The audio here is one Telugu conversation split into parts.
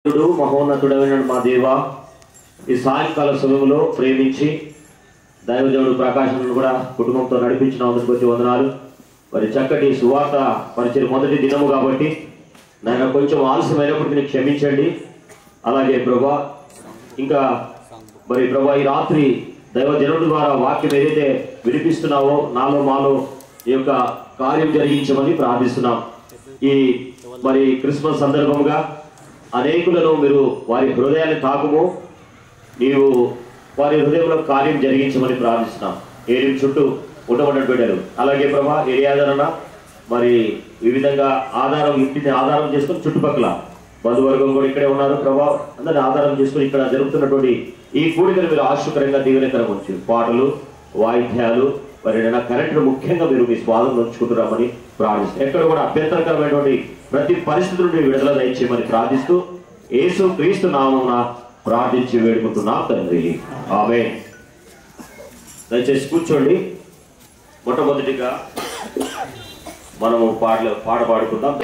మహోన్నతుడైన మా దేవ, ఈ సాయంకాల సమయంలో ప్రేమించి దైవజనుడు ప్రకాశం కూడా కుటుంబంతో నడిపించిన అందుకు వందనాలు. మరి చక్కటి సువార్త పరిచయం మొదటి దినము కాబట్టి నేను కొంచెం ఆలస్యమైనప్పటికీ క్షమించండి. అలాగే ప్రభా, ఇంకా మరి ప్రభా, ఈ రాత్రి దైవజనుడి ద్వారా వాక్యం ఏదైతే వినిపిస్తున్నావో నాలో మాలో ఈ యొక్క కార్యం జరిగించమని ప్రార్థిస్తున్నాం. ఈ మరి క్రిస్మస్ సందర్భంగా అనేకులను మీరు వారి హృదయాన్ని తాకుము, నీవు వారి హృదయంలో కార్యం జరిగించమని ప్రార్థిస్తున్నాం. ఏరియా చుట్టూ ఉండబడిన బిడ్డలు, అలాగే ప్రభా ఏరియాదరణ మరి ఈ విధంగా ఆధారం, ఇంటిని ఆధారం చేసుకుని చుట్టుపక్కల బంధువర్గం కూడా ఇక్కడే ఉన్నారు ప్రభా. అందరిని ఆధారం చేసుకుని ఇక్కడ జరుగుతున్నటువంటి ఈ కూడికను మీరు ఆశీర్వకరంగా దీవెనకరంగా ఉంచు. పాటలు, వాయిద్యాలు, మరి కరెంటు ముఖ్యంగా మీరు మీ స్వాధీనంలో ఉంచుకుంటున్నామని ప్రార్థిస్తూ, ఎక్కడ కూడా అభ్యంతరకరమైనటువంటి ప్రతి పరిస్థితి నుండి విడుదల దయచేయమని ప్రార్థిస్తూ యేసు క్రీస్తు నామమున ప్రార్థించి వేడుకుంటున్నాం తండ్రి, ఆమేన్. దయచేసి కూర్చోండి. మొట్టమొదటిగా మనము పాట పాడుకుందాం.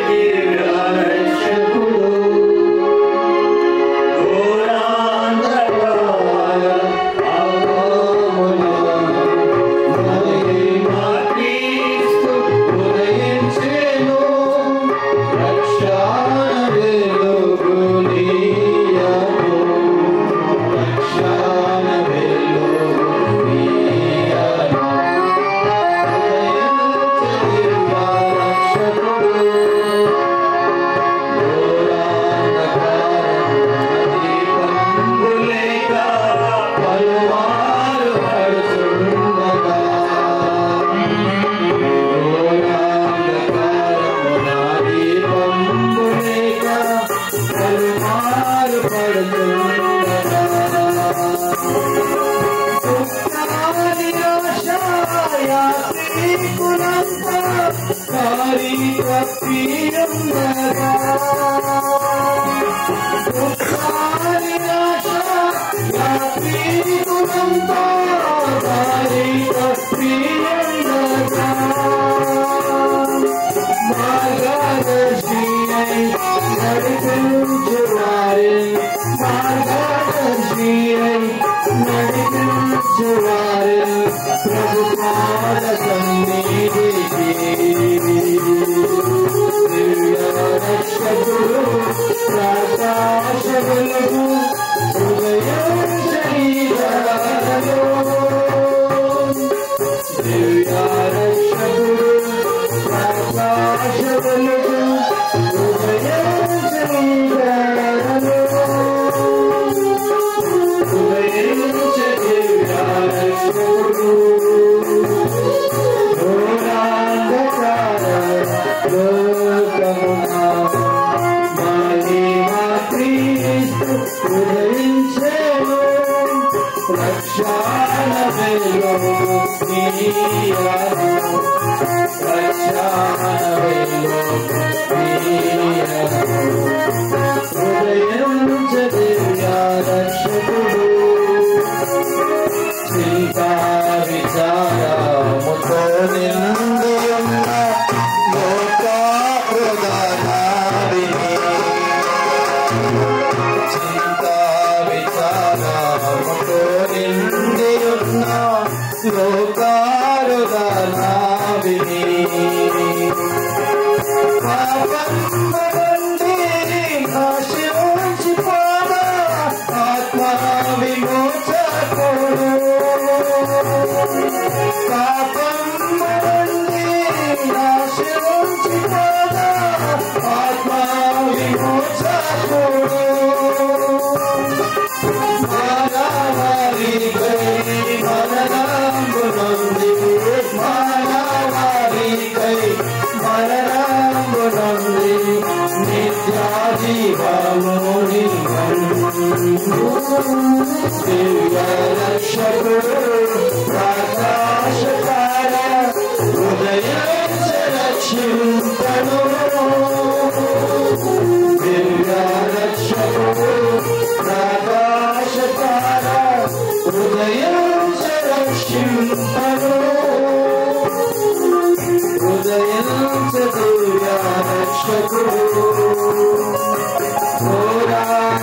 Hallelujah.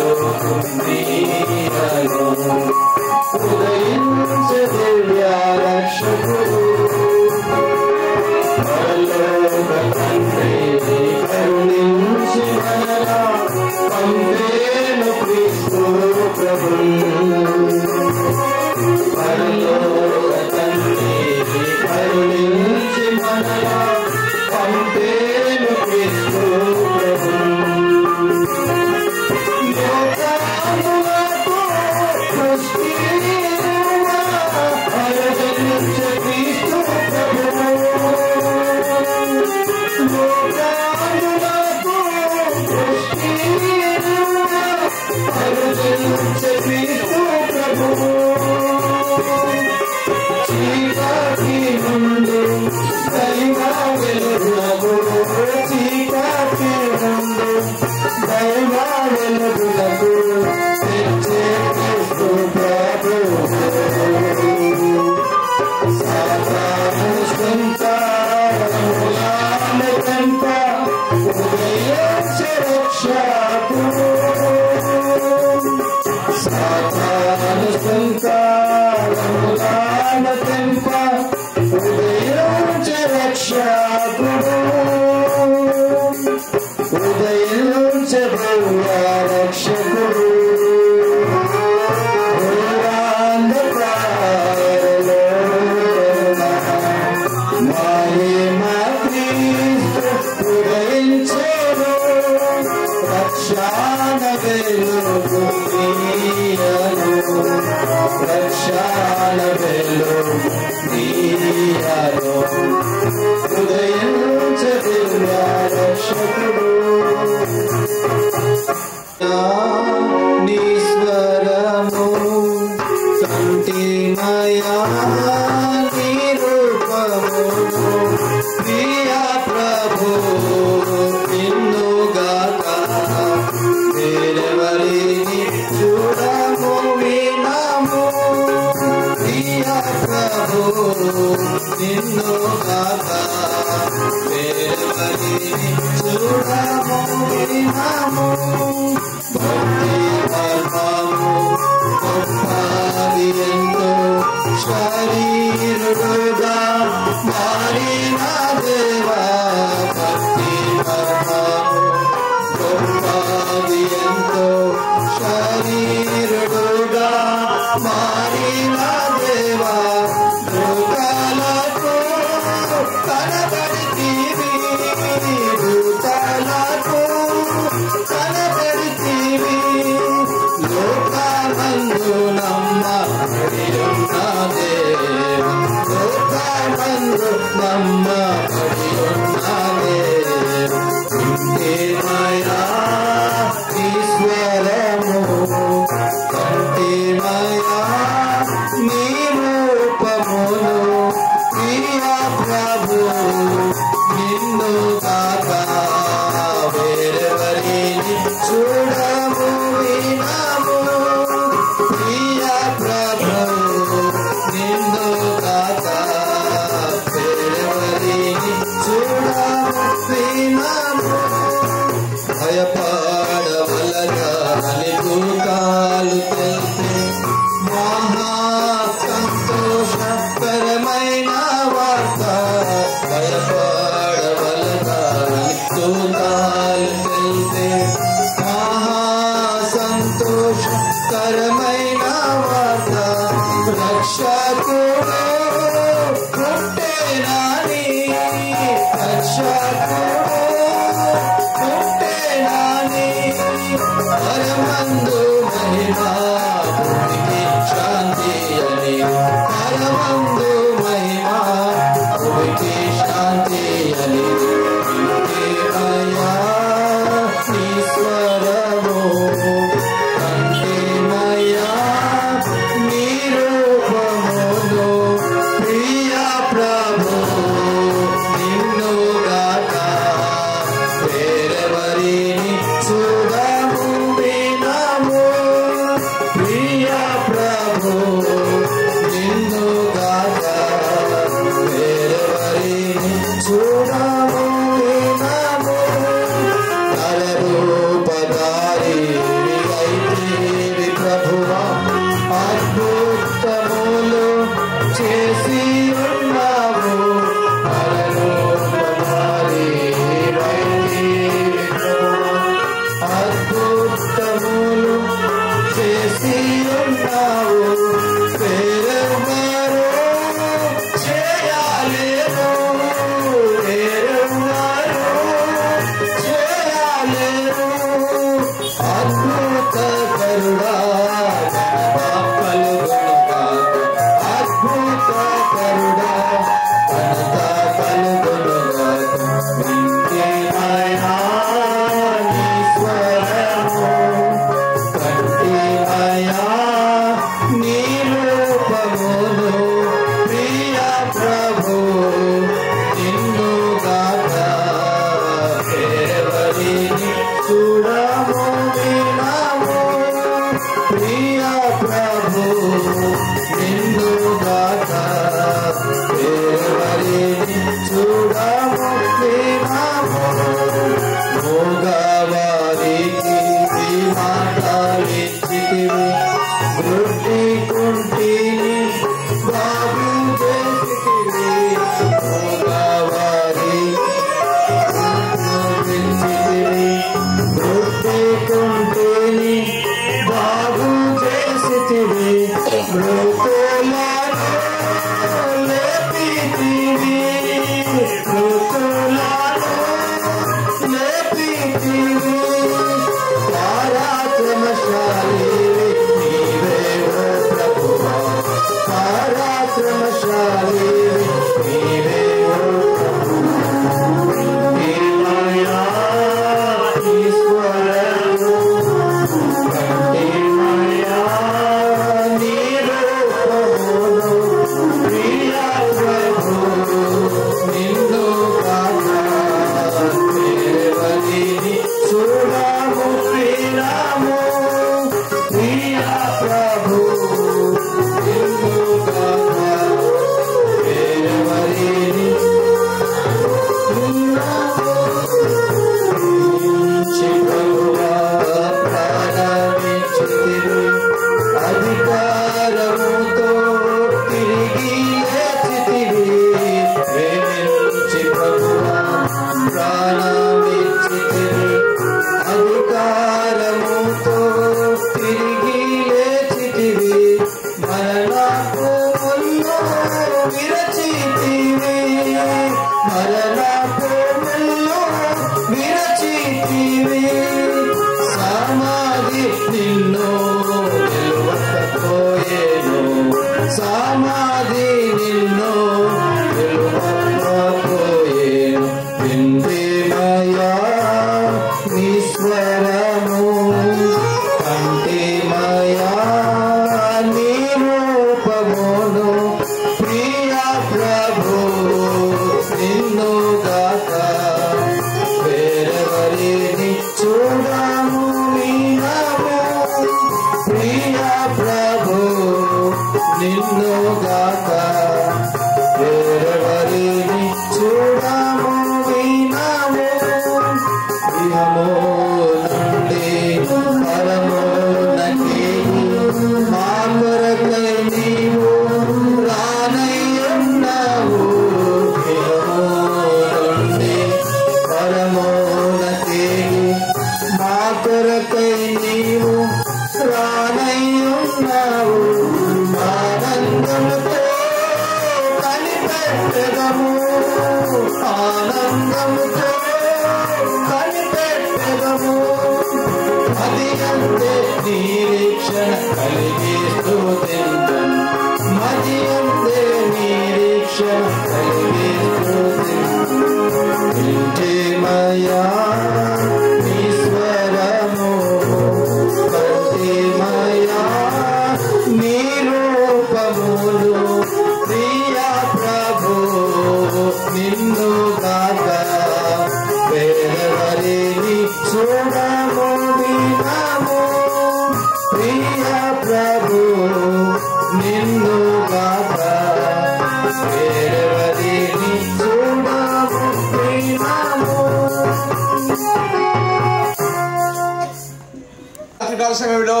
సమయంలో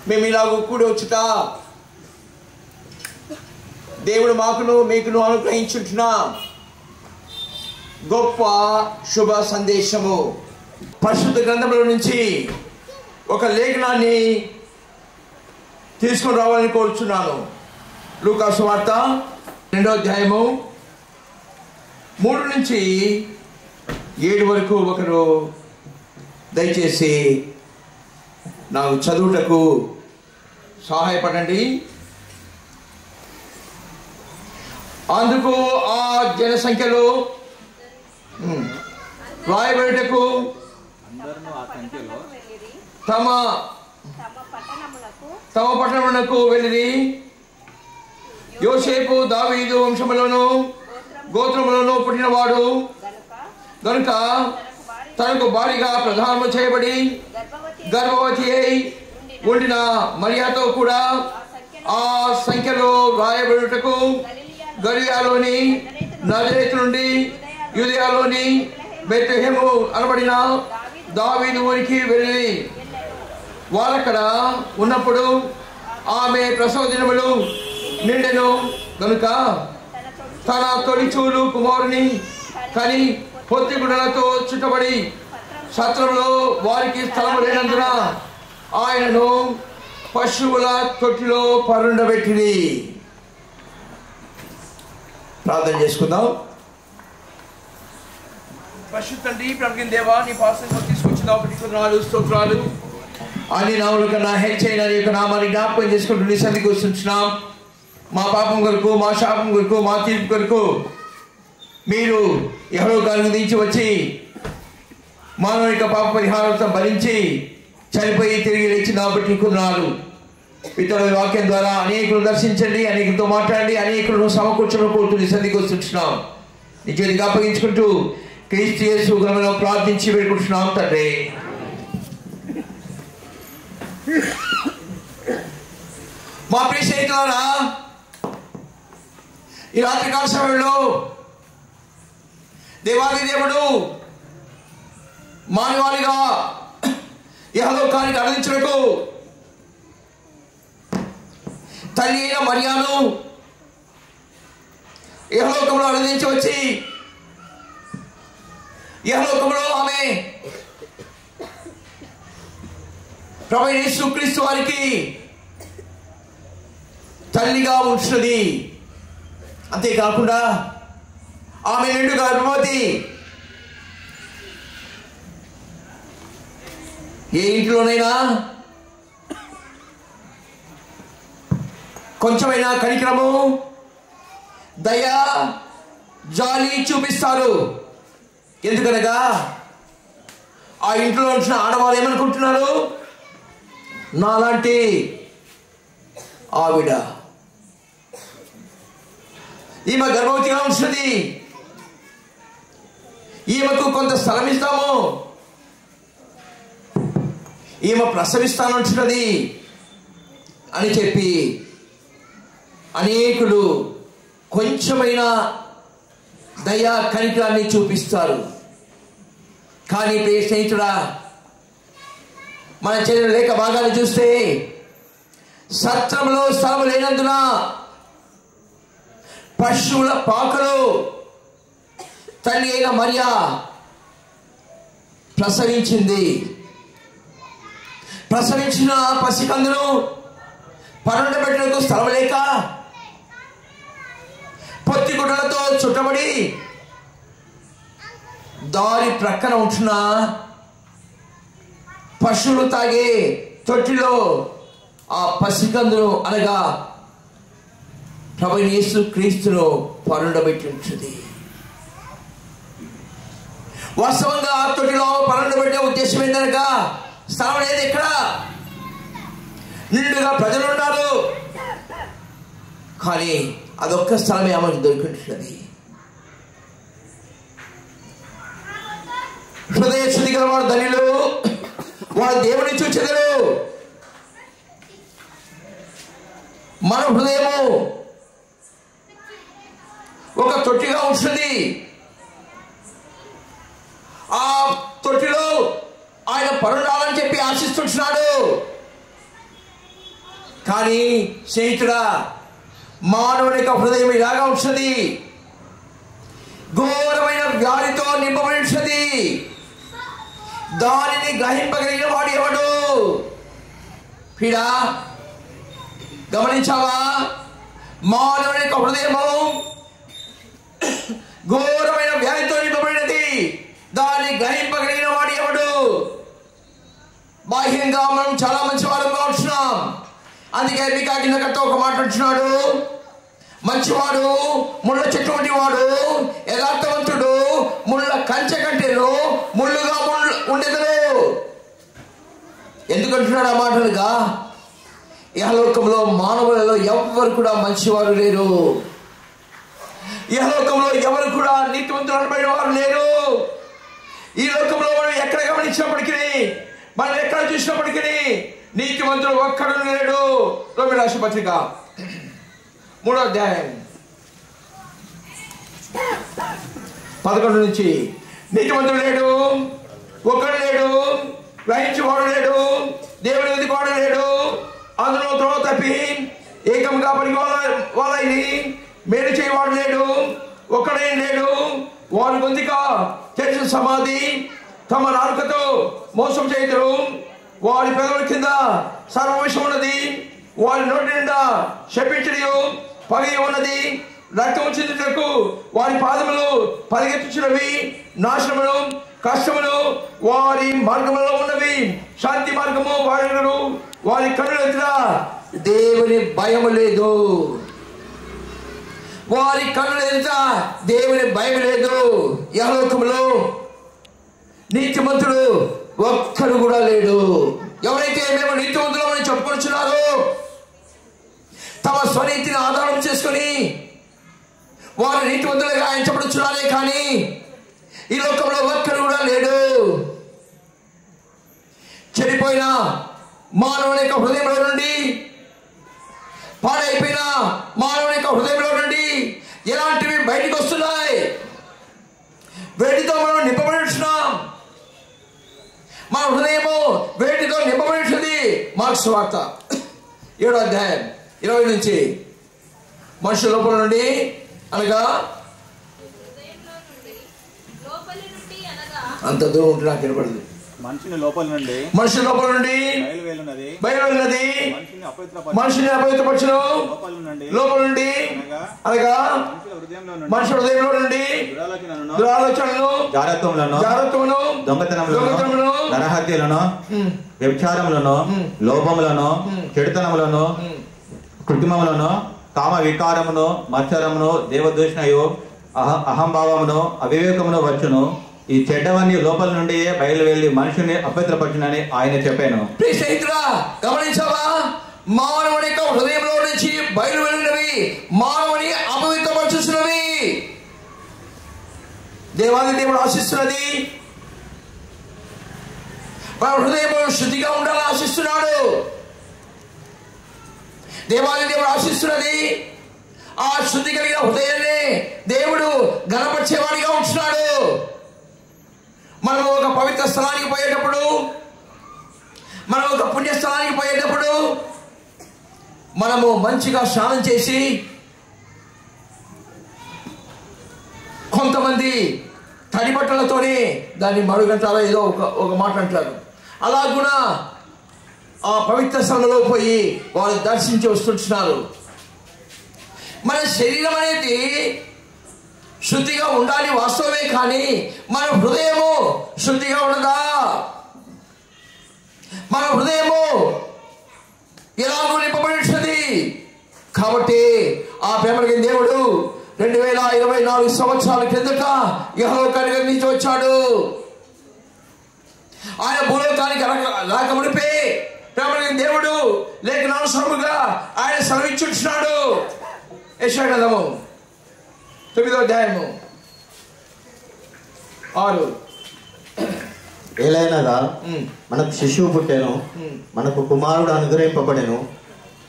మేము ఇలాగ కూడి వచ్చుట దేవుడు మాకును మీకును అనుగ్రహించుంటున్న గొప్ప శుభ సందేశము. పరిశుద్ధ గ్రంథంలో నుంచి ఒక లేఖనాన్ని తీసుకొని రావాలని కోరుచున్నాను. లూకా సువార్త 2వ అధ్యాయము 3 నుంచి 7 వరకు ఒకరు దయచేసి నాకు చదువుటకు సహాయపడండి. అందుకు ఆ జనసంఖ్యలో రాయబడుటకు తమ పట్టణమునకు వెళ్ళి యోసేపు దావీదు వంశములోను గోత్రములోను పుట్టినవాడు గనుక తనకు భారీగా ప్రధానము చేయబడి గర్భవతి అయి ఉండిన మరియాతో కూడా ఆ సంఖ్యలో రాయబడుటకు గలిలయలోని నజరేతు నుండి యూదయలోని బెత్లెహేము అనబడిన దావీదు ఊరికి వెళ్ళి వారక్కడ ఉన్నప్పుడు ఆమె ప్రసవ దినములు నిండెను గనుక తన తొలిచూలు కుమారుని కని పొత్తి గుడ్డలతో చుట్టబడి సత్రంలో వారికి స్థలం లేనందున ఆయనను పశువుల తొట్టిలో పరుండబెట్టింది. ప్రార్థన చేసుకుందాం. పరిశుద్ధ తండ్రి ప్రభుని దేవా, నీ పాసంలో తీసుకొచ్చిన స్తోత్రాలు. అన్ని నామముల కన్నా హెచ్చైన నీ యొక్క నామాన్ని జ్ఞాపకం చేసుకుంటూ నీ సన్నిధికి వస్తున్నాం. మా పాపం కొరకు, మా శాపం కొరకు, మా తీర్పు కొరకు మీరు యెహోవాకు దించి వచ్చి మానవుని యొక్క పాప పరిహారంతో భరించి చనిపోయి తిరిగి లేచిన బట్టి కొందనాలు. ఇతరుల వాక్యం ద్వారా అనేకులు దర్శించండి, అనేకులతో మాట్లాడండి, అనేకులను సమకూర్చడం కోరుతూ నీ సన్నిధికి వస్తున్నాం. నీ చేతికి అప్పగించుకుంటూ క్రీస్తు యేసు నామములో ప్రార్థించి వేడుకుంటున్నాం తండ్రి. మా ప్రియ స్నేహితులారా, ఈ రాత్రికాల సమయంలో దేవాది దేవుడు మానవాళిగా యెహోవానికి ఆరాధించుటకు తల్లి అయిన మరియాను యెహోవాలో ఆరాధించి వచ్చి యెహోవాలో ఆమె ప్రభువైన యేసుక్రీస్తు వారికి తల్లిగా ఉంచుతుంది. అంతేకాకుండా ఆమె నిండుగా గర్భవతి. ఏ ఇంటిలోనైనా కొంచెమైనా కనికరము, దయ, జాలి చూపిస్తారు. ఎందుకనగా ఆ ఇంట్లో ఉంచిన ఆడవాళ్ళు ఏమనుకుంటున్నారు? నాలాంటి ఆవిడ, ఈమె గర్భవతిగా ఉంచుతుంది, ఈమెకు కొంత స్థలం ఇస్తాము, ఈమె ప్రసవిస్తానంటున్నది అని చెప్పి అనేకులు కొంచెమైన దయా కనికరాన్ని చూపిస్తారు. కానీ ప్రియ స్నేహితుడా, మన చదివిన లేఖ భాగాలు చూస్తే సత్రంలో స్థలం లేనందున పశువుల పాకలో తల్లి అయిన మరియా ప్రసవించింది. ప్రసవించిన పసికందును పరుండబెట్టడానికి స్థలం లేక పొత్తి గుడ్డలతో చుట్టబడి దారి ప్రక్కన ఉంటున్న పశువులు తాగే తొట్టిలో ఆ పసికందును అనగా ప్రభువైన యేసుక్రీస్తును పరుండబెట్టి ఉంటుంది. వాస్తవంగా ఆ తొట్టిలో పరుండబెట్టే ఉద్దేశం ఏంటనగా స్థలం లేదు, ఇక్కడ నిండుగా ప్రజలు ఉన్నారు, కానీ అదొక్క స్థలమే ఆమెకు దొరికింటున్నది. హృదయ శుద్ధి గల వారు ధన్యులు, వారు దేవుని చూచెదరు. మన హృదయము ఒక తొట్టిగా ఉంటుంది. ఆ తొట్టిలో ఆయన పరుండాలని చెప్పి ఆశిస్తున్నాడు. కానీ స్నేహితుడా, మానవుని యొక్క హృదయం ఇలాగా ఉంటుంది, ఘోరమైన వ్యాధితో నింపబడి ఉంటుంది. దానిని గ్రహింపగలిగిన వాడు ఎవడు? పీడా గమనించావా? మానవుని యొక్క హృదయము ఘోరమైన వ్యాధితో నింపబడినది. దాన్ని గ్రహింపగలిగిన వాడు ఎవడు? బాహ్యంగా మనం చాలా మంచి వారంగా ఉంటున్నాం. అందుకే మీకాకినకతో ఒక మాట ఉంటున్నాడు, మంచివాడు ముళ్ళ చెట్టు వంటి వాడు, యథార్థవంతుడు ముళ్ళ కంచె కంటేను ముళ్ళుగా ఉండెదరు. ఎందుకంటున్నాడు ఆ మాటలుగా? ఇహలోకంలో మానవులలో ఎవరు కూడా మంచివారు లేరు. ఇహలోకంలో ఎవరు కూడా నీతివంతులు అనబడిన వారు లేరు. ఈ లోకంలో మనం ఎక్కడ గమనించినప్పటికీ, మనం ఎక్కడ చూసినప్పటికీ నీతివంతుడు ఒక్కడు లేడు. రోమీ రాసిన పత్రిక 3వ అధ్యాయం 11 నుంచి, నీతివంతుడు లేడు, ఒక్కడు లేడు, గ్రహించేవాడు లేడు, దేవుని ఎదుగువాడు లేడు, అందులో త్రోవ తప్పి ఏకంగా పనికి వాళ్ళని మేలు చేయవాడు లేడు, ఒక్కడేం లేడు. వారి గొంతుక తెరిచిన సమాధి, తమ నాలుకతో మోసం చేయుదురు. వారి పెదవుల కింద సర్వవిషం ఉన్నది, వారి నోటి నిండా శపించడియు పగయ ఉన్నది. రక్తము చిందుటకు వారి పాదములు పరిగెత్తుచున్నవి. నాశనములు కష్టములు వారి మార్గములో ఉన్నవి. శాంతి మార్గము వాడెవరు? వారి కన్నుల ఎదుట దేవుని భయము లేదు. వారి కన్నుల ఎదుట దేవుని భయం లేదు. యెహోవాలో నీతిమంతుడు ఒక్కడు కూడా లేడు. ఎవరైతే మేము నీతిమంతులమని చెప్పుకొచ్చున్నారో తమ స్వనీతిని ఆధారం చేసుకొని వారు నీతిమంతులుగా ఎంచబడుచున్నారే కానీ ఈ లోకంలో ఒక్కడు కూడా లేడు. చెడిపోయిన మానవుని యొక్క హృదయంలో నుండి, పాడైపోయిన మానవుని యొక్క హృదయంలో నుండి ఎలాంటివి బయటికి వస్తున్నాయి. వేటితో మనం నింపబడి ఉంటున్నాం. మన హృదయము వేటితో నింపబడి ఉంటుంది. మార్క్స్ వార్త 7వ అధ్యాయం 20 నుంచి, మనుషుల లోపల నుండి అనగా అంత దూరం ఉంటే నాకు వినపడదు. మనుషుల లోపల నుండి బయలువెళ్ళినది మనుషుని అపవిత్రపరచును. లోపల నుండి అనగా మనుషుల హృదయంలో నుండి దురాలోచనలను, జాగ్రత్తలను, దొంగతనములను, నరహత్యలను, వ్యభిచారములను, లోపములను, చెడుతనములను, కృత్రిమములను, కామ వికారమును, మత్సరమును, దేవదూషణయు, అహంభావమును, అవివేకమును వచ్చును. ఈ చెడ్డవన్నీ లోపల నుండి బయలు వెళ్లి మనుషుని అపవిత్రపరచునని ఆయన చెప్పాను. గమనించావా? మానవుని యొక్క హృదయంలో నుంచి బయలు వెళ్ళినవి మానవుని అపవిత్రపరచుతున్నవి. దేవాది దేవుడు ఆశిస్తున్నది మన హృదయం శుద్ధిగా ఉండాలని ఆశిస్తున్నాడు. దేవాది దేవుడు ఆశిస్తున్నది ఆ శుద్ధి కలిగిన హృదయాన్ని దేవుడు గణపరిచేవాడిగా ఉంటున్నాడు. మనం ఒక పవిత్ర స్థలానికి పోయేటప్పుడు, మనం ఒక పుణ్యస్థలానికి పోయేటప్పుడు మనము మంచిగా స్నానం చేసి, కొంతమంది తడి బట్టలతోనే దాన్ని మరుగంటారో ఏదో ఒక మాట అంటారు. అలా కూడా ఆ పవిత్ర స్థలంలో పోయి వాళ్ళు దర్శించి వస్తుంటున్నారు. మన శరీరం అనేది శుద్ధిగా ఉండాలి వాస్తవమే, కానీ మన హృదయము శుద్ధిగా ఉండదా? మన హృదయము ఎలాగో నింపబడి ఉంటుంది. కాబట్టి ఆ ప్రేమకి దేవుడు 2024 సంవత్సరాల క్రిందట యెహోవాకు అందించి వచ్చాడు. ఆయన భూలోకానికి రాకమునిపే ప్రేమకి దేవుడు లేఖనానుసారముగా ఆయన సెలవిచ్చుంటున్నాడు. యెషయా గ్రంథము 9వ అధ్యాయము 6. ఏలైనగా మనకు శిశువు పుట్టెను, మనకు కుమారుడు అనుగ్రహింపబడెను,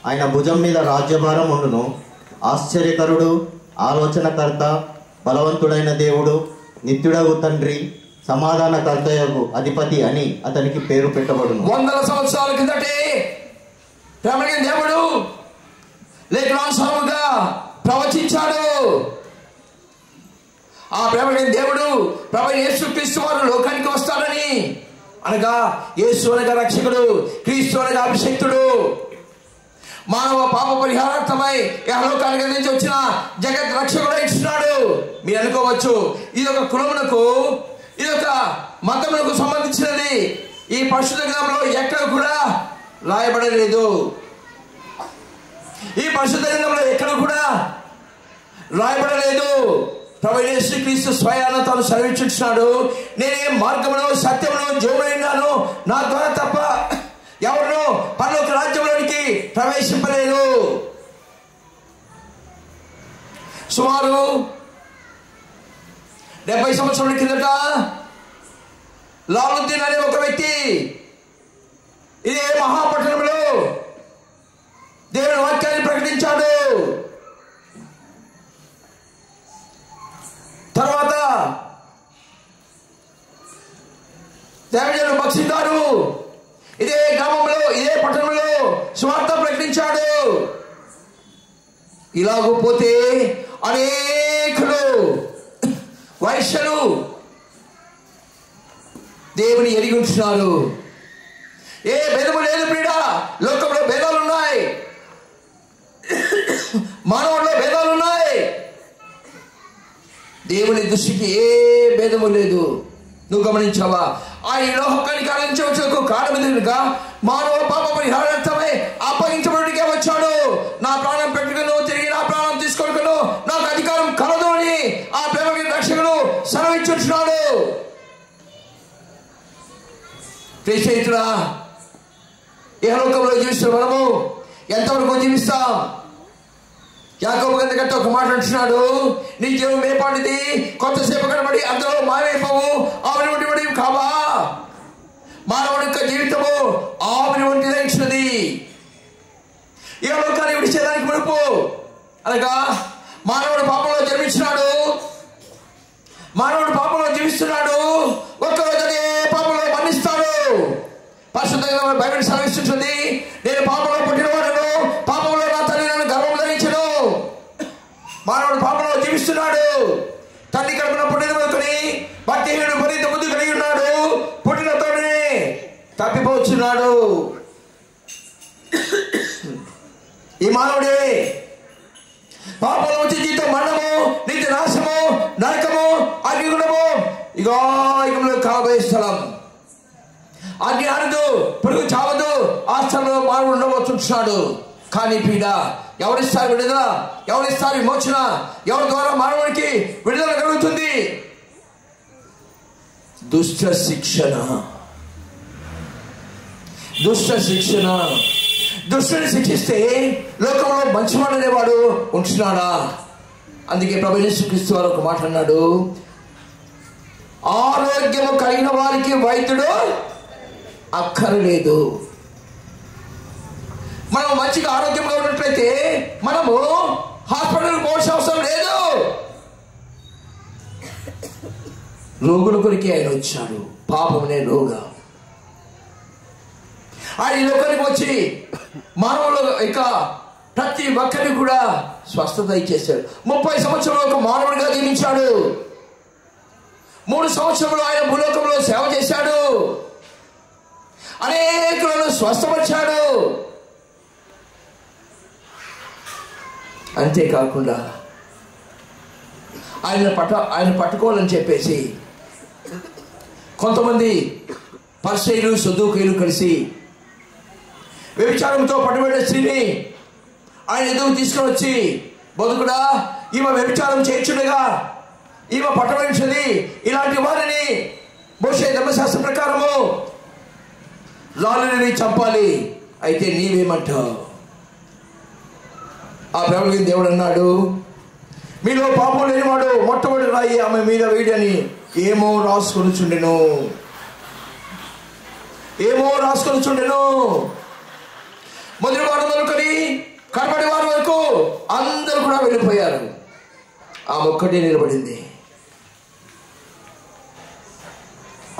ఆయన భుజం మీద రాజ్యభారం ఉండును. ఆశ్చర్యకరుడు, ఆలోచనకర్త, బలవంతుడైన దేవుడు, నిత్యుడగు తండ్రి, సమాధానకర్తయగు అధిపతి అని అతనికి పేరు పెట్టబడును. 100 సంవత్సరాల కిందటే దేవుడు లేఖనానుసారముగా ప్రవచించాడు. ఆ ప్రేమగల దేవుడు ప్రభు యేసుక్రీస్తు వారు లోకానికి వస్తాడని, అనగా యేసు అనగా రక్షకుడు, క్రీస్తు అనగా అభిషేక్తుడు, మానవ పాప పరిహారార్థమై యెహోవాకు నుంచి వచ్చిన జగత్ రక్షకుడు ఇస్తున్నాడు. మీరు అనుకోవచ్చు ఇదొక కులమునకు, ఇదొక మతమునకు సంబంధించినది. ఈ పరిశుద్ధ గ్రంథంలో ఎక్కడ కూడా రాయబడలేదు. ఈ పరిశుద్ధ గ్రంథంలో ఎక్కడ కూడా రాయబడలేదు. ప్రభు యేసుక్రీస్తు స్వయాన తాను సెలవిచ్చుచున్నాడు, నేనే మార్గమును, సత్యమును, జీవమును, నా ద్వారా తప్ప ఎవరినో పరలోక రాజ్యంలోనికి ప్రవేశింపలేదు. సుమారు 70 సంవత్సరాల కిందట లాలుద్దీన్ అనే ఒక వ్యక్తి ఇదే మహాపట్టణంలో దేవుని వాక్యాన్ని ప్రకటించాడు. తర్వాత దేవజనులు భక్సింగ్ గారు ఇదే గ్రామంలో, ఇదే పట్టణంలో సువార్త ప్రకటించాడు. ఇలాగూ పోతే అనేకులు వైశ్యులు దేవుని ఎరిగి ఉంటున్నారు. ఏ భేదము లేదు ప్రియుడా, లోకంలో భేదాలు ఉన్నాయి, మానవుల్లో భేదాలు ఉన్నాయి. దేవుని దృష్టికి ఏ భేదము లేదు. నువ్వు గమనించావా? ఆయన లోకానికి ఆరాధించవచ్చు కారణం మానవ పాప పరిహారార్థమై అప్పగించబడికే వచ్చాడు. నా ప్రాణం పెట్టుకును, తిరిగి నా ప్రాణం తీసుకోను, నాకు అధికారం కలదు అని ఆ ప్రేమకి రక్షకుడు సెలవిచ్చుంటున్నాడు. ప్రియస్నేహితుడా, ఏ లోకంలో జీవిస్తున్న మనము ఎంతవరకు జీవిస్తాం? యాకోబు గంట ఒక మాట అంటున్నాడు, నీ జీవం మేపాటిది, కొంతసేపు కనబడి అందులో మాయమైపోవు, ఆవిరి వంటి కావా. మానవుడి యొక్క జీవితము ఆవిరి వంటిదైనది. ఈ లోకాన్ని విడిచేదానికి మునుపు అనగా మానవుడు పాపంలో జన్మించినాడు, మానవుడు పాపంలో జీవిస్తున్నాడు, ఒక్కరోజునే పాపంలో మరణిస్తాడు. పరిశుద్ధంగా బైబిల్ సెలవిస్తుంది, నేను పాపంలో పుట్టినవాడను, పాపంలో నా తల్లి నన్ను గర్భం ధరించను. మానవుడు పాపంలో జీవిస్తున్నాడు. తల్లి కడుపున పుట్టిన వరకుని భక్తిహీనుడు మరింత ముందు కలిగి ఉన్నాడు. పుట్టినతోనే తప్పిపోతున్నాడు. ఈ మానవుడే పాపంలో వచ్చే జీవితం మరణము, నీతి నాశము, నరకము, అగ్నిగుణము, ఇగో కాబోయే స్థలం. అగ్ని ఆనదు, పురుగు చావదు, ఆ స్థలంలో మానవుడు ఉండవచ్చుంటున్నాడు. కానీ పీడ ఎవరిస్తారు విడుదల, ఎవరిస్తారు విమోచన, ఎవరి ద్వారా మానవునికి విడుదల కలుగుతుంది? దుష్ట శిక్షణ. దుష్ట శిక్షణ. దుష్టుని శిక్షిస్తే లోకంలో మంచివాడు అనేవాడు ఉంటున్నాడా? అందుకే ప్రభువు యేసుక్రీస్తు వారు ఒక మాట అన్నాడు, ఆరోగ్యము కలిగిన వారికి వైద్యుడు అక్కర్లేదు. మనం మంచిగా ఆరోగ్యంగా ఉన్నట్లయితే మనము హాస్పిటల్కి పోవాల్సిన అవసరం లేదు. రోగుల కొరికే ఆయన వచ్చాడు, పాపమనే రోగం. ఆయన ఈ లోకానికి వచ్చి మానవులు ఇక ప్రతి ఒక్కరికి కూడా స్వస్థత ఇచ్చేశాడు. 30 సంవత్సరాలు ఒక మానవుడిగా జీవించాడు. 3 సంవత్సరాలు ఆయన భూలోకంలో సేవ చేశాడు. అనేకులను స్వస్థపరిచాడు. అంతేకాకుండా ఆయన పట్టుకోవాలని చెప్పేసి కొంతమంది పరిసయ్యులు సద్దూకయ్యులు కలిసి వ్యభిచారంతో పట్టుబడిన స్త్రీని ఆయన ఎదుగు తీసుకొని వచ్చి, బతుకుడా ఈమె వ్యభిచారం చేయించుండగా ఈమె పట్టబడింది, ఇలాంటి వారిని మోషే ధర్మశాస్త్రం ప్రకారము రాళ్ళని చంపాలి, అయితే నీవేమంటావు? ఆ ప్రభువు దేవుడు అన్నాడు, మీలో పాపం లేనివాడు మొట్టమొదటి రాయి ఆమె మీద వేయడని ఏమో రాసుకొని చుండెను. మొదటి వారు మొదలుకొని కనబడి వారి వరకు అందరూ కూడా వెళ్ళిపోయారు. ఆ ఒక్కటే నిలబడింది.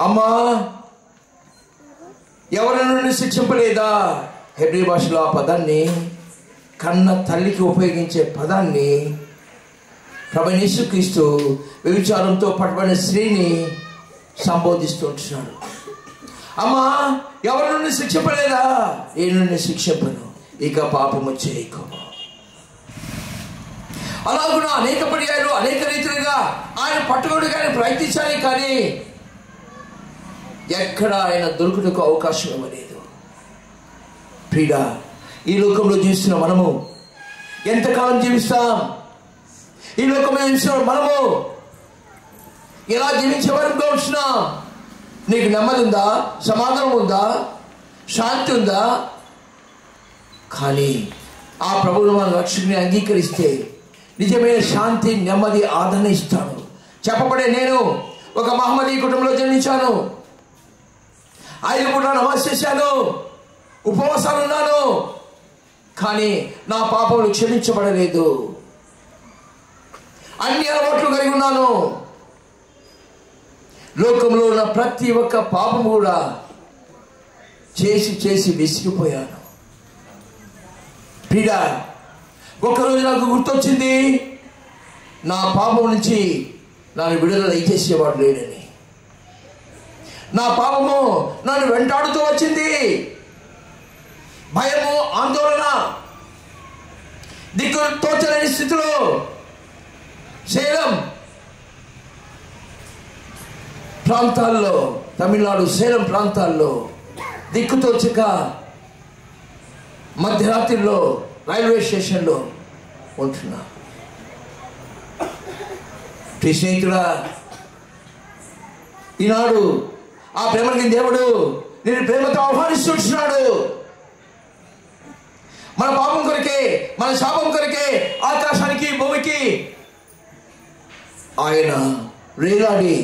అమ్మా ఎవరి నుండి శిక్షింపలేదా? హెబ్రీ భాషలో ఆ పదాన్ని, కన్న తల్లికి ఉపయోగించే పదాన్ని ప్రభువు యేసుక్రీస్తు వ్యభిచారంతో పట్టుబడిన స్త్రీని సంబోధిస్తూ ఉంటున్నాడు. అమ్మా ఎవరి నుండి శిక్షింపలేదా? ఏ నుండి శిక్షింపను, ఇక పాపము చేయకు. అలాగున అనేక పర్యాయాలు అనేక రీతిలుగా ఆయన పట్టుకోవడానికి ఆయన ప్రయత్నించాలి, కానీ ఎక్కడ ఆయన దొరుకుటకు అవకాశం ఇవ్వలేదు. ప్రియుడ, ఈ లోకంలో జీవిస్తున్న మనము ఎంతకాలం జీవిస్తాం? ఈ లోకంలో జీవిస్తున్న మనము ఎలా జీవించే వరకు ఉంటున్నాం? నీకు నెమ్మది ఉందా? సమాధానం ఉందా? శాంతి ఉందా? కానీ ఆ ప్రభువును మన రక్షకుని అంగీకరిస్తే నిజమైన శాంతి, నెమ్మది, ఆదరణ ఇస్తాడు. చెప్పబడే నేను ఒక మహమ్మదీ కుటుంబంలో జన్మించాను. 5 పూటలు నమాజ్ చేశాను, ఉపవాసాలు ఉన్నాను, కానీ నా పాపములు క్షమించబడలేదు. అన్ని అలవాట్లు కలిగి ఉన్నాను. లోకంలో ఉన్న ప్రతి ఒక్క పాపం కూడా చేసి చేసి విసిగిపోయాను. ప్రియుడా, ఒకరోజు నాకు గుర్తొచ్చింది, నా పాపం నుంచి నన్ను విడుదల ఇచ్చేసేవాడు లేడని. నా పాపము నన్ను వెంటాడుతూ వచ్చింది. భయము, ఆందోళన, దిక్కు తోచలేని స్థితిలో సేలం ప్రాంతాల్లో, తమిళనాడు సేలం ప్రాంతాల్లో దిక్కుతోచక మధ్యరాత్రిలో రైల్వే స్టేషన్లో ఉంటున్నా. స్నేహితుడా, ఈనాడు ఆ ప్రేమకి దేవుడు నేను ప్రేమతో ఆహ్వానిస్తున్నాడు. మన పాపం కొరకే, మన శాపం కొరకే ఆకాశానికి భూమికి ఆయన రేలాడి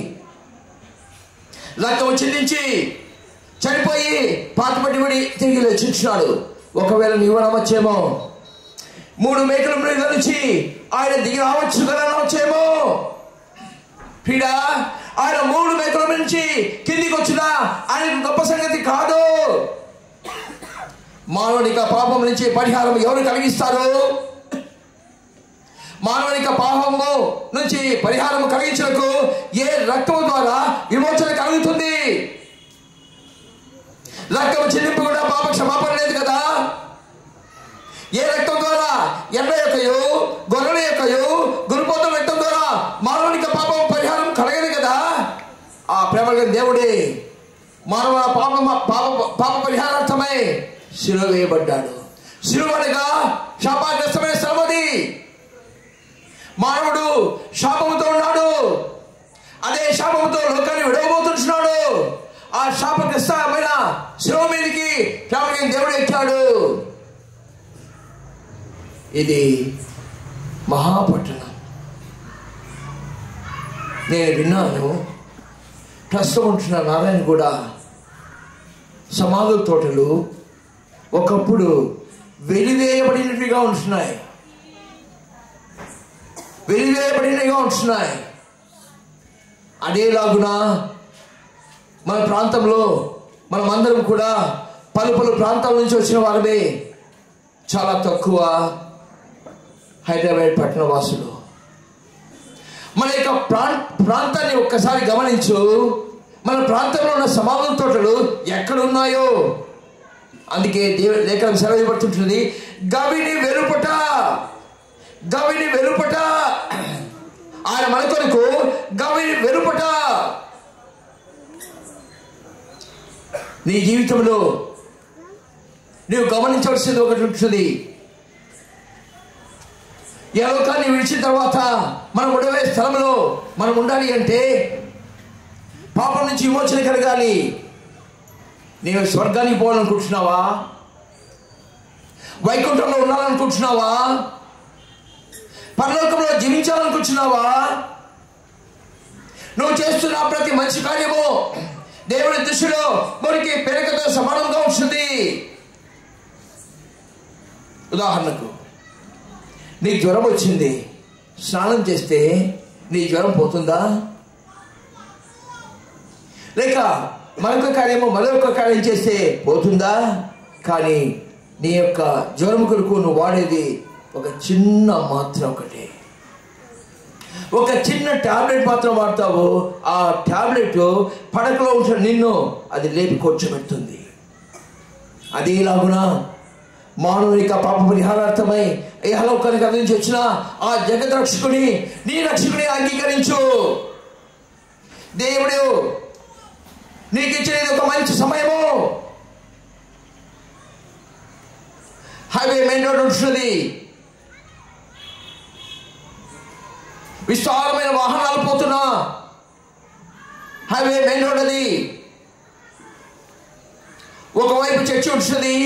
రక్తం చిందించి చనిపోయి పాతపడి తిరిగి లేచించున్నాడు. ఒకవేళ నీవు రావచ్చేమో, 3 మేకల మీద నుంచి ఆయన దిగి రావచ్చు కదా, రావచ్చేమో. పీడా ఆయన 3 మేకల నుంచి కిందికి వచ్చినా ఆయనకు గొప్ప సంగతి కాదు. మానవునిక పాపం నుంచి పరిహారం ఎవరు కలిగిస్తారు? మానవునిక పాపము నుంచి పరిహారం కలిగించడానికి ఏ రక్తం ద్వారా విమోచన కలుగుతుంది? రక్తం చెల్లింపు కూడా పాప క్షమాపణ లేదు కదా. ఏ రక్తం ద్వారా? ఎడ్ల యొక్కయు గొర్రెల యొక్కయు గురుపోతుల రక్తం ద్వారా మానవునిక పాపం పరిహారం కలగదు కదా. ఆ ప్రేమ దేవుడే మానవ పాప పరిహారార్థమై శిలువ వేయబడ్డాడు. శిలువ అనగా శాపగ్రస్తమైన శ్రమది. మానవుడు శాపముతో ఉన్నాడు, అదే శాపముతో లోకాన్ని విడవబోతున్నాడు. ఆ శాపగ్రస్తమైన శిలువ మీదకి ప్రేమ దేవుడు ఎక్కాడు. ఇది మహాపట్టణం. నేను విన్నాను, ప్రస్తుతం ఉంటున్న నారాయణ కూడా సమాధుల తోటలు ఒకప్పుడు వెలివేయబడినట్టుగా ఉంటున్నాయి, వెలివేయబడినట్టుగా ఉంటున్నాయి. అదేలాగున మన ప్రాంతంలో మనమందరం కూడా పలు ప్రాంతాల నుంచి వచ్చిన వారమే చాలా తక్కువ హైదరాబాద్ పట్టణ వాసులు. మన యొక్క ప్రాంతాన్ని ఒక్కసారి గమనించు. మన ప్రాంతంలో ఉన్న సమాధుల తోటలు ఎక్కడున్నాయో. అందుకే లేఖనం సెలవు ఇవ్వబడుతుంటుంది, గవిని వెలుపట, గవిని వెలుపట. ఆయన మన కొరకు గవిని వెలుపట. నీ జీవితంలో నీవు గమనించవలసింది ఒకటి ఉంటుంది. ఈ లోకాన్ని విడిచిన తర్వాత మనం ఉండవే స్థలంలో మనం ఉండాలి అంటే పాపం నుంచి విమోచన కలగాలి. నీవు స్వర్గానికి పోవాలనుకుంటున్నావా? వైకుంఠంలో ఉండాలనుకుంటున్నావా? పరలోకంలో జీవించాలనుకుంటున్నావా? నువ్వు చేస్తున్న ప్రతి మంచి కార్యము దేవుని దృష్టిలో మనకి పెరగతో సమానంగా ఉంటుంది. ఉదాహరణకు, నీ జ్వరం వచ్చింది, స్నానం చేస్తే నీ జ్వరం పోతుందా? లేక మరొక కార్యము మరొక కార్యం చేస్తే పోతుందా? కానీ నీ యొక్క జ్వరం కొరకు నువ్వు వాడేది ఒక చిన్న మాత్ర, ఒక చిన్న టాబ్లెట్ మాత్రం వాడతావు. ఆ టాబ్లెట్ పడకలో ఉంటున్న నిన్ను అది లేపి కూర్చోబెడుతుంది. అదేలాగునా మానవునిక పాప పరిహారార్థమై ఇహలోకానికి అందించి వచ్చిన ఆ జగత్ రక్షకుని నీ రక్షకుని అంగీకరించు. దేవుడు నీకు ఇచ్చేది ఒక మంచి సమయము. హైవే మెయిన్ రోడ్ ఉంటుంది, విస్తారమైన వాహనాలు పోతున్నా హైవే మెయిన్ రోడ్. అది ఒకవైపు చర్చి ఉంటుంది,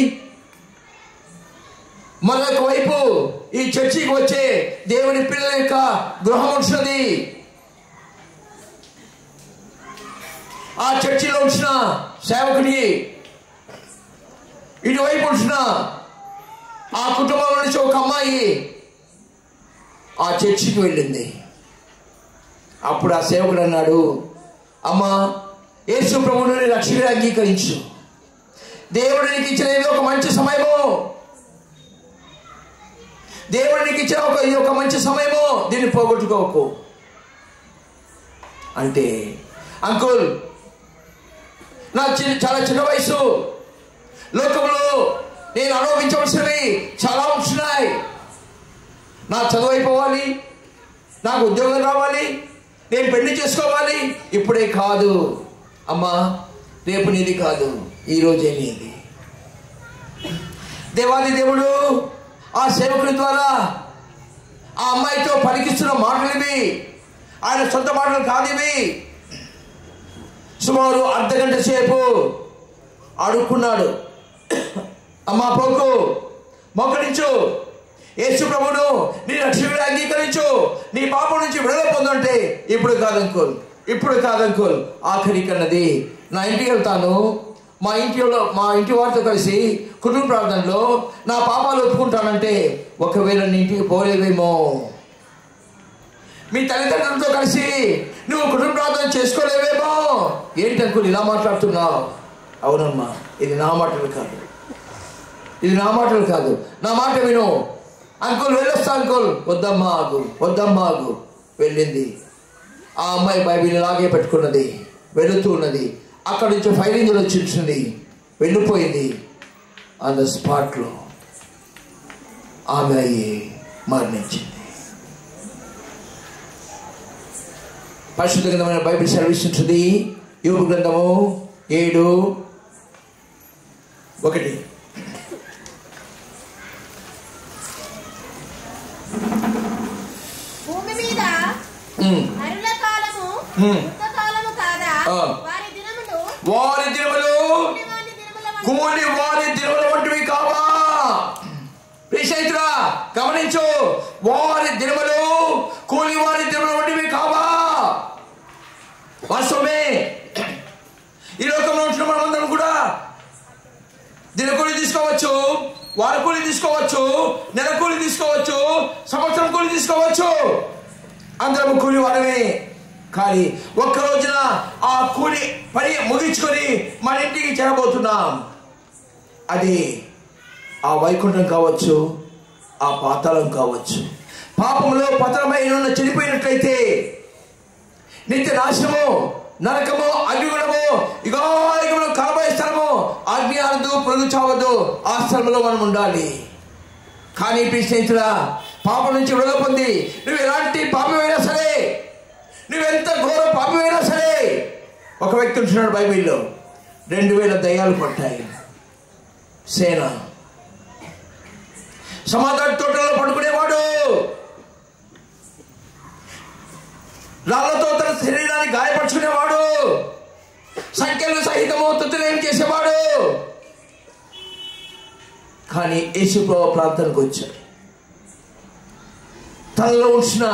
మరొక వైపు ఈ చర్చికి వచ్చే దేవుని పిల్లల యొక్క గృహం ఉంటుంది. ఆ చర్చిలో ఉంచిన సేవకుడికి ఇటువైపు ఉంచిన ఆ కుటుంబంలో నుంచి ఒక అమ్మాయి ఆ చర్చికి వెళ్ళింది. అప్పుడు ఆ సేవకుడు అన్నాడు, అమ్మా, యేసు ప్రభువుని రక్షకుడిగా అంగీకరించు. దేవుడు నీకు ఇచ్చిన ఏదో ఒక మంచి సమయము, దేవుడు నీకు ఇచ్చిన ఒక మంచి సమయము, దీన్ని పోగొట్టుకోకు అంటే, అంకుల్ నా చాలా చిన్న వయసు, లోకంలో నేను అనుభవించవలసినవి చాలా ఉంటున్నాయి. నా చదువు అయిపోవాలి, నాకు ఉద్యోగం రావాలి, నేను పెళ్లి చేసుకోవాలి. ఇప్పుడే కాదు అమ్మా, రేపు నీది కాదు, ఈరోజే నీది. దేవాది దేవుడు ఆ సేవకుని ద్వారా ఆ అమ్మాయితో పలికిస్తున్న మాటలు ఇవి, ఆయన సొంత మాటలు కాదు ఇవి. సుమారు అర్ధగంట సేపు అడుక్కున్నాడు, అమ్మా పోకు, మోకరించు. యేసు ప్రభువును నీ రక్షకుడిగా అంగీకరించు. నీ పాపం నుంచి విడుదల పొందంటే ఇప్పుడు కాదు అంకుల్, ఆఖరి కన్నది. నా ఇంటికి వెళ్తాను, మా ఇంటి వారితో కలిసి కుటుంబ ప్రార్థనలో నా పాపాలు ఒప్పుకుంటానంటే ఒకవేళ నీ ఇంటికి పోలేవేమో. మీ తల్లిదండ్రులతో కలిసి నువ్వు కుటుంబ ప్రార్థన చేసుకోలేవేమో. ఏంటి అంకుల్ ఇలా మాట్లాడుతున్నావు? అవునమ్మా, ఇది నా మాటలు కాదు, నా మాట విను. అంకుల్ వెళ్ళొస్తా అంకుల్. వద్దమ్మా ఆగు. వెళ్ళింది. ఆ అమ్మాయి బైబిల్ ఇలాగే పెట్టుకున్నది, వెళుతూ ఉన్నది. అక్కడి నుంచి ఫైర్ ఇంజిన్ వచ్చింది, వెళ్ళిపోయింది. ఆన్ ద స్పాట్లో ఆమె మరణించింది. పరిశుద్ధ గ్రంథమైన బైబిల్ సెలవిస్తుంది, యోబు గ్రంథము 7:1. భూమి మీద నరుల కాలము యుద్ధ కాలము కాదా? వారి దినములు కూలి వారి దినముల వంటివి కావా? ప్రియస్నేహితుడా గమనించు, వారి దినములు కూలి వారి దినముల వంటివి కావా? వాస్తవమే. ఈ లోకంలో ఉంటున్న మనమందరం కూడా దినకూలి తీసుకోవచ్చు, వార కూలి తీసుకోవచ్చు, నెల కూలి తీసుకోవచ్చు, సంవత్సరం కూలి తీసుకోవచ్చు. అందరం కూలి వారమే. కానీ ఒక్క రోజున ఆ కూలి పని ముగించుకొని మన ఇంటికి చేరబోతున్నాం. అది ఆ వైకుంఠం కావచ్చు, ఆ పాతాళం కావచ్చు. పాపంలో పతనమై చనిపోయినట్లయితే నిత్య నాశనము, నరకము, అగ్నిగుణము, యుగాయుగములు కలబోయే స్థలము, అగ్ని ఆరదు, పురుగు చావదు. ఆ స్థలంలో మనం ఉండాలి. కానీ ప్రియస్నేహితుడా, పాపం నుంచి విడుదల పొంది నువ్వు ఎలాంటి పాపమైనా సరే, నువ్వెంత ఘోర పాపమైనా సరే, ఒక వ్యక్తి ఉంటున్నాడు బైబిల్లో, 2000 దయ్యాలు పట్టాయి. సేన సమాధాన తోటలో పడుకునేవాడు, రాళ్లతో తన శరీరాన్ని గాయపరుచుకునేవాడు, సంఖ్యలు సహితము తుతులేం చేసేవాడు. కానీ యేసు ప్రభువు ప్రార్థనకు వచ్చాడు. తనలో ఉంచిన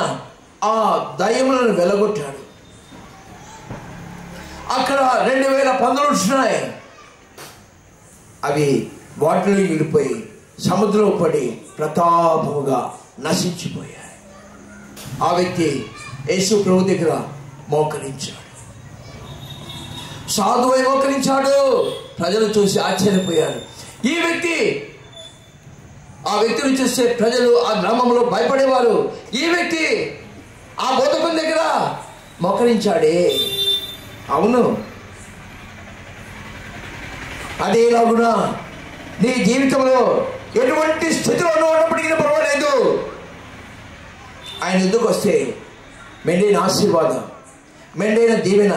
ఆ దయ్యములను వెలగొట్టాడు. అక్కడ 2000 పందులు ఉంటున్నాయి. అవి వాటిలో వెళ్ళిపోయి సముద్రంలో పడి ప్రతాపముగా నశించిపోయాయి. ఆ వ్యక్తి యేసు ప్రభు దగ్గర మోకరించాడు, సాధువై మోకరించాడు. ప్రజలు చూసి ఆశ్చర్యపోయారు. ఆ వ్యక్తిని చూస్తే ప్రజలు ఆ గ్రామంలో భయపడేవారు. ఈ వ్యక్తి ఆ బోధకుని దగ్గర మోకరించాడే. అవును, అదేలాగునా నీ జీవితంలో ఎటువంటి స్థితిలో ఉన్నప్పటికీ పర్వాలేదు, ఆయన ఎందుకు వస్తే మెండైన ఆశీర్వాదం, మెండైన దీవెన,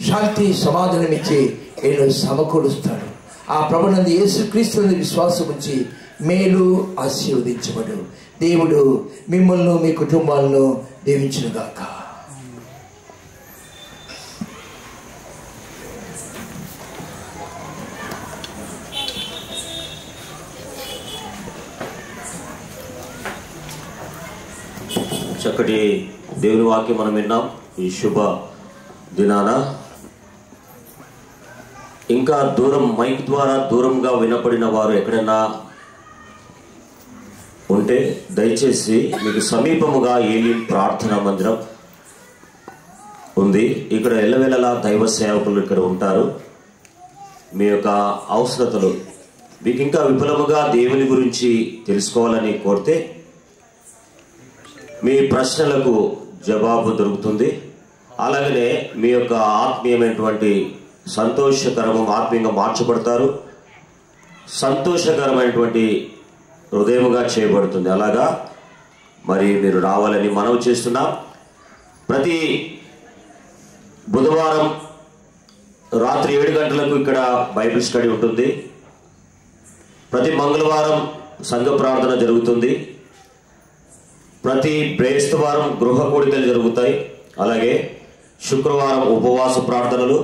శాంతి, సమాధానం ఇచ్చి నేను సమకూరుస్తాడు. ఆ ప్రభునందు యేసుక్రీస్తుని విశ్వాసం ఉంచి మేలు ఆశీర్వదించబడు. దేవుడు మిమ్మల్ని మీ కుటుంబాలను దీవించునుగాక. చక్కటి దేవుని వాక్యం మనం విన్నాం. ఈ శుభ దినాన ఇంకా మైక్ ద్వారా దూరంగా వినపడిన వారు ఎక్కడైనా ఉంటే దయచేసి మీకు సమీపముగా ఏలిం ప్రార్థనా మందిరం ఉంది. ఇక్కడ ఎల్లవేళలా దైవ సేవకులు ఇక్కడ ఉంటారు. మీ యొక్క అవసరతలు మీకు ఇంకా విపులముగా దేవుని గురించి తెలుసుకోవాలని కోరితే మీ ప్రశ్నలకు జవాబు దొరుకుతుంది. అలాగనే మీ యొక్క ఆత్మీయమైనటువంటి ఆత్మీయంగా మార్చబడతారు. సంతోషకరమైనటువంటి హృదయముగా చేయబడుతుంది. అలాగా మరి మీరు రావాలని మనవి చేస్తున్నాం. ప్రతి బుధవారం రాత్రి 7 గంటలకు ఇక్కడ బైబిల్ స్టడీ ఉంటుంది. ప్రతి మంగళవారం సంఘ ప్రార్థన జరుగుతుంది. ప్రతి బేస్తవారం గృహ కూడికలు జరుగుతాయి. అలాగే శుక్రవారం ఉపవాస ప్రార్థనలు,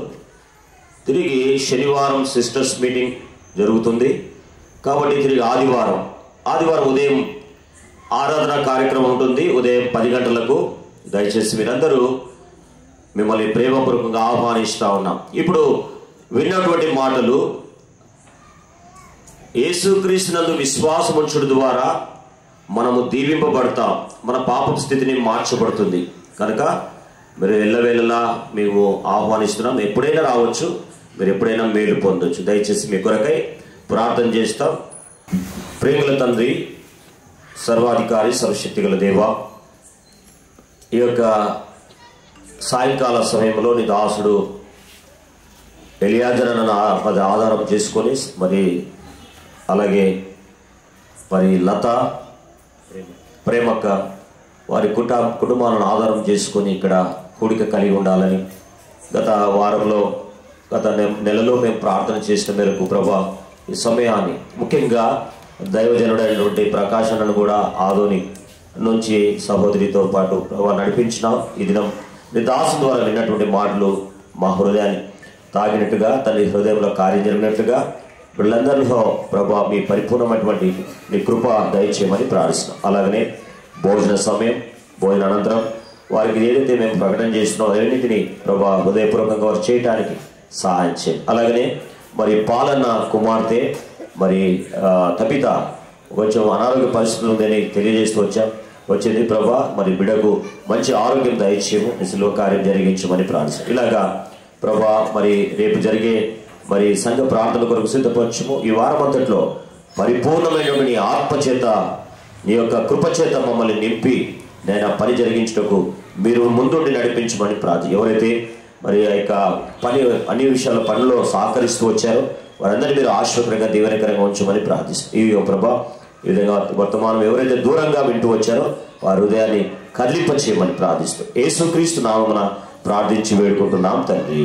తిరిగి శనివారం సిస్టర్స్ మీటింగ్ జరుగుతుంది. కాబట్టి తిరిగి ఆదివారం ఉదయం ఆరాధన కార్యక్రమం ఉంటుంది. ఉదయం 10 గంటలకు. దయచేసి మీరందరూ మిమ్మల్ని ప్రేమపూర్వకంగా ఆహ్వానిస్తూ ఉన్నాం. ఇప్పుడు విన్నటువంటి మాటలు యేసుక్రీస్తునందు విశ్వాసం ఉంచడం ద్వారా మనము దీవింపబడతాం. మన పాపం స్థితిని మార్చబడుతుంది. కనుక మీరు ఎల్లవేళలా మేము ఆహ్వానిస్తున్నాం. ఎప్పుడైనా రావచ్చు, మీరు ఎప్పుడైనా మేలు పొందొచ్చు. దయచేసి మీ కొరకై ప్రార్థన చేస్తాం. ప్రేమల తండ్రి, సర్వాధికారి, సర్వశక్తిగల దేవ, ఈ యొక్క సాయంకాల సమయంలో నీ దాసుడు ఎలియాజరును ఆధారం చేసుకొని మరి అలాగే మరి లత, ప్రేమక్క వారి కుటుంబాలను ఆధారం చేసుకొని ఇక్కడ కూడిక కలిగి ఉండాలని గత నెలలో మేము ప్రార్థన చేసిన మేరకు ప్రభా ఈ సమయాన్ని ముఖ్యంగా దైవజనుడైనటువంటి ప్రకాశనను కూడా ఆదోని నుంచి సహోదరితో పాటు ప్రభా నడిపించినాం. ఈ దినం నీ దాసు ద్వారా విన్నటువంటి మాటలు మా హృదయాన్ని తాగినట్టుగా, తన హృదయంలో కార్యం జరిగినట్లుగా వీళ్ళందరిలో ప్రభా మీ పరిపూర్ణమైనటువంటి నీ కృప దయచేయమని ప్రార్థిస్తున్నాం. అలాగనే భోజన సమయం, భోజన అనంతరం వారికి ఏదైతే మేము ప్రకటన చేస్తున్నామో అవన్నిటినీ ప్రభా హృదయపూర్వకంగా వారు చేయడానికి సహాయం చేయండి. అలాగనే మరి పాలన్న కుమార్తె మరి తపిత కొంచెం అనారోగ్య పరిస్థితులు ఉందని తెలియజేస్తూ వచ్చింది ప్రభా. మరి బిడ్డకు మంచి ఆరోగ్యం దయచేయము, నిశలో కార్యం జరిగించమని ప్రార్థిస్తాం. ఇలాగా ప్రభా మరి రేపు జరిగే మరి సంఘ ప్రార్థన కొరకు సిద్ధపరచము. ఈ వారం అంతట్లో పరిపూర్ణమైన నీ ఆత్మచేత, నీ యొక్క కృపచేత మమ్మల్ని నింపి నేను పని జరిగించుటకు మీరు ముందుండి నడిపించమని ప్రార్థన. ఎవరైతే మరి ఆ యొక్క పని అన్ని విషయాల పనిలో సహకరిస్తూ వచ్చారో వారందరినీ మీరు ఆశ్చర్యకరంగా దీవెనకరంగా ఉంచమని ప్రార్థిస్తాం. ఈ ప్రభా ఈ విధంగా వర్తమానం ఎవరైతే దూరంగా వింటూ వచ్చారో వారి హృదయాన్ని కదిలింప చేయమని ప్రార్థిస్తాం. యేసుక్రీస్తు నామమున ప్రార్థించి వేడుకుంటున్నాం తండ్రి.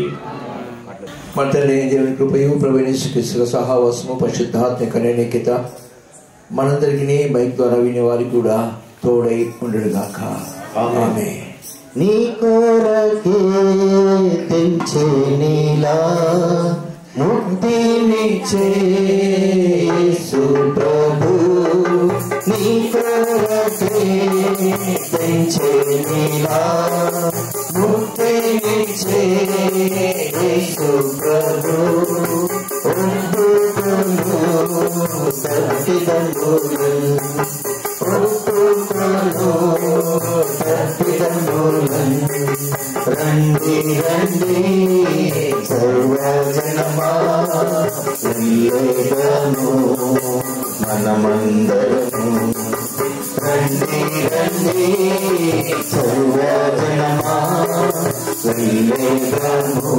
మన తండ్రి దేవుని కృపయు ప్రభువైన యేసుక్రీస్తు సహవాసము పరిశుద్ధాత్మిక నిఖిత మనందరికీ మైక్ ద్వారా వినే వారికి కూడా తోడై ఉండడుగాక. ఆమేన్. నీ కొరకే తెంచే నీలా ముక్తినిచ్చే యేసు ప్రభు, నీ కొరకే తెంచే నీలా ముక్తినిచ్చే యేసు ప్రభు, ఒప్పుకొను తప్పిదములను, ఒప్పుకొను తప్పిదములను, రండి రండి సర్వజనమా వెళ్ళేదము మనమందరము, రండి రండి సర్వజనమా వెళ్ళేదము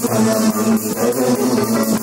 మనమందరము.